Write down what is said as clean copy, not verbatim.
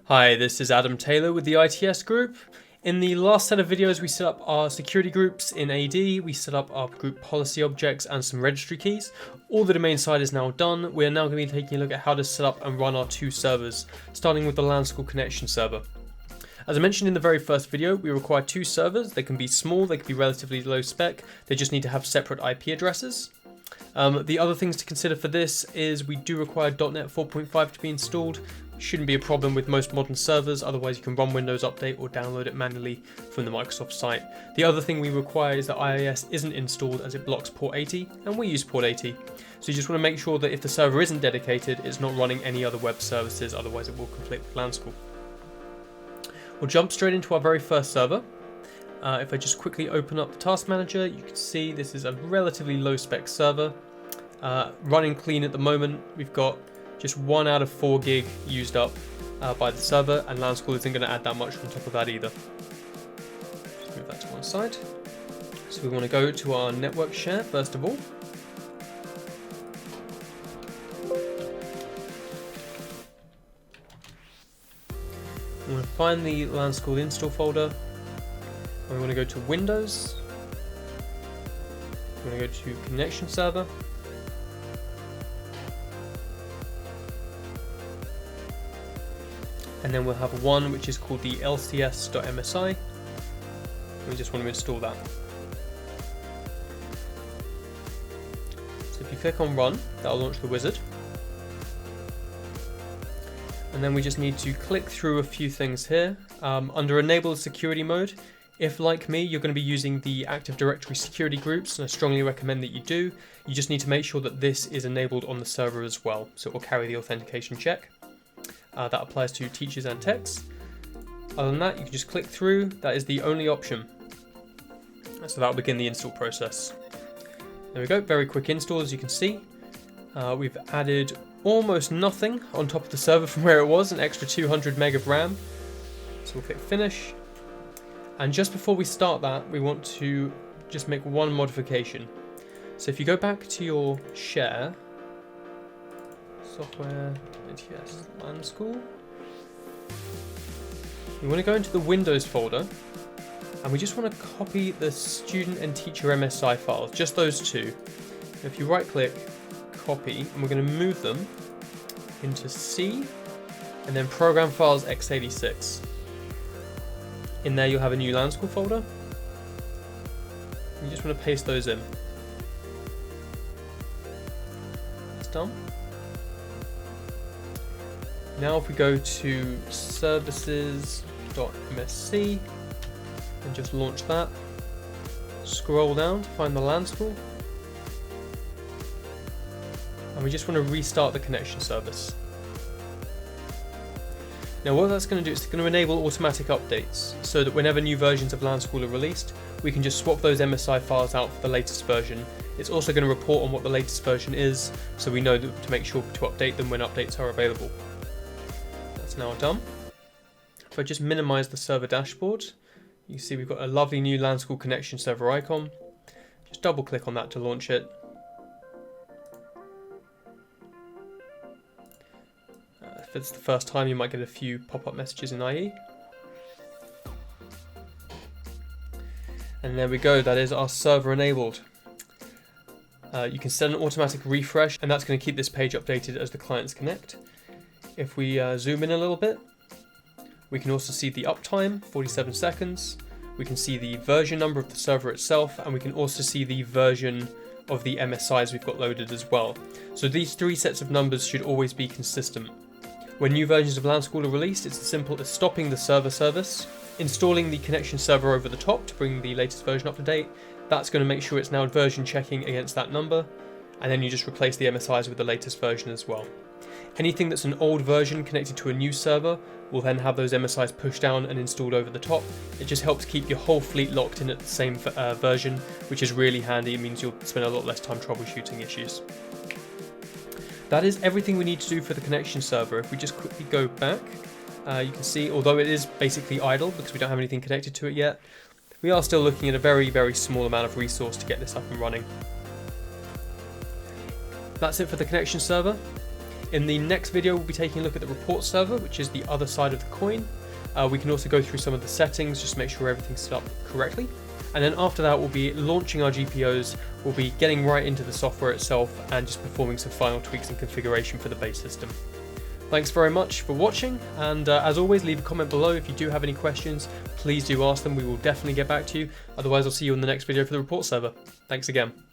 Hi, this is Adam Taylor with the ITS group. In the last set of videos we set up our security groups in AD, we set up our group policy objects and some registry keys. All the domain side is now done. We're now going to be taking a look at how to set up and run our two servers, starting with the LanSchool connection server. As I mentioned in the very first video, we require two servers. They can be small, they can be relatively low spec, they just need to have separate IP addresses. The other things to consider for this is we do require .NET 4.5 to be installed. Shouldn't be a problem with most modern servers, otherwise you can run Windows Update or download it manually from the Microsoft site. The other thing we require is that IIS isn't installed as it blocks port 80, and we use port 80. So you just want to make sure that if the server isn't dedicated, it's not running any other web services, otherwise it will conflict with LanSchool. We'll jump straight into our very first server. If I just quickly open up the task manager, you can see this is a relatively low spec server. Running clean at the moment. We've got just 1 out of 4 gig used up by the server, and LanSchool isn't going to add that much on top of that either. Just move that to one side. So we want to go to our network share first of all. We want to find the LanSchool install folder. We want to go to Windows. We want to go to Connection Server. And then we'll have one which is called the lcs.msi. We just want to install that. So if you click on Run, that'll launch the wizard. And then we just need to click through a few things here. Under Enable Security Mode, if like me, you're going to be using the Active Directory security groups, and I strongly recommend that you do, you just need to make sure that this is enabled on the server as well, so it will carry the authentication check. That applies to teachers and techs. Other than that, you can just click through. That is the only option. So that will begin the install process. There we go, very quick install as you can see. We've added almost nothing on top of the server from where it was, an extra 200 meg of RAM. So we'll click finish. And just before we start that, we want to just make one modification. So if you go back to your share, software, ITS, LanSchool, we want to go into the Windows folder, and we just want to copy the student and teacher MSI files, just those two. If you right click, copy, and we're going to move them into C, and then program files x86. In there you'll have a new LanSchool folder. You just want to paste those in. That's done. Now if we go to services.msc and just launch that, scroll down to find the LanSchool, and we just want to restart the connection service. Now what that's going to do is it's going to enable automatic updates, so that whenever new versions of LanSchool are released, we can just swap those MSI files out for the latest version. It's also going to report on what the latest version is, so we know to make sure to update them when updates are available. That's now done. If I just minimize the server dashboard, you see we've got a lovely new LanSchool connection server icon. Just double click on that to launch it. If it's the first time, you might get a few pop-up messages in IE. And there we go, that is our server enabled. You can set an automatic refresh, and that's going to keep this page updated as the clients connect. If we zoom in a little bit, we can also see the uptime, 47 seconds. We can see the version number of the server itself, and we can also see the version of the MSIs we've got loaded as well. So these three sets of numbers should always be consistent. When new versions of LanSchool are released, it's as simple as stopping the server service, installing the connection server over the top to bring the latest version up to date. That's going to make sure it's now version checking against that number, and then you just replace the MSIs with the latest version as well. Anything that's an old version connected to a new server will then have those MSIs pushed down and installed over the top. It just helps keep your whole fleet locked in at the same version, which is really handy. It means you'll spend a lot less time troubleshooting issues. That is everything we need to do for the connection server. If we just quickly go back, you can see, although it is basically idle because we don't have anything connected to it yet, we are still looking at a very, very small amount of resource to get this up and running. That's it for the connection server. In the next video, we'll be taking a look at the report server, which is the other side of the coin. We can also go through some of the settings, just to make sure everything's set up correctly. And then after that, we'll be launching our GPOs, we'll be getting right into the software itself and just performing some final tweaks and configuration for the base system. Thanks very much for watching, and as always, leave a comment below if you do have any questions. Please do ask them, we will definitely get back to you. Otherwise, I'll see you in the next video for the report server. Thanks again.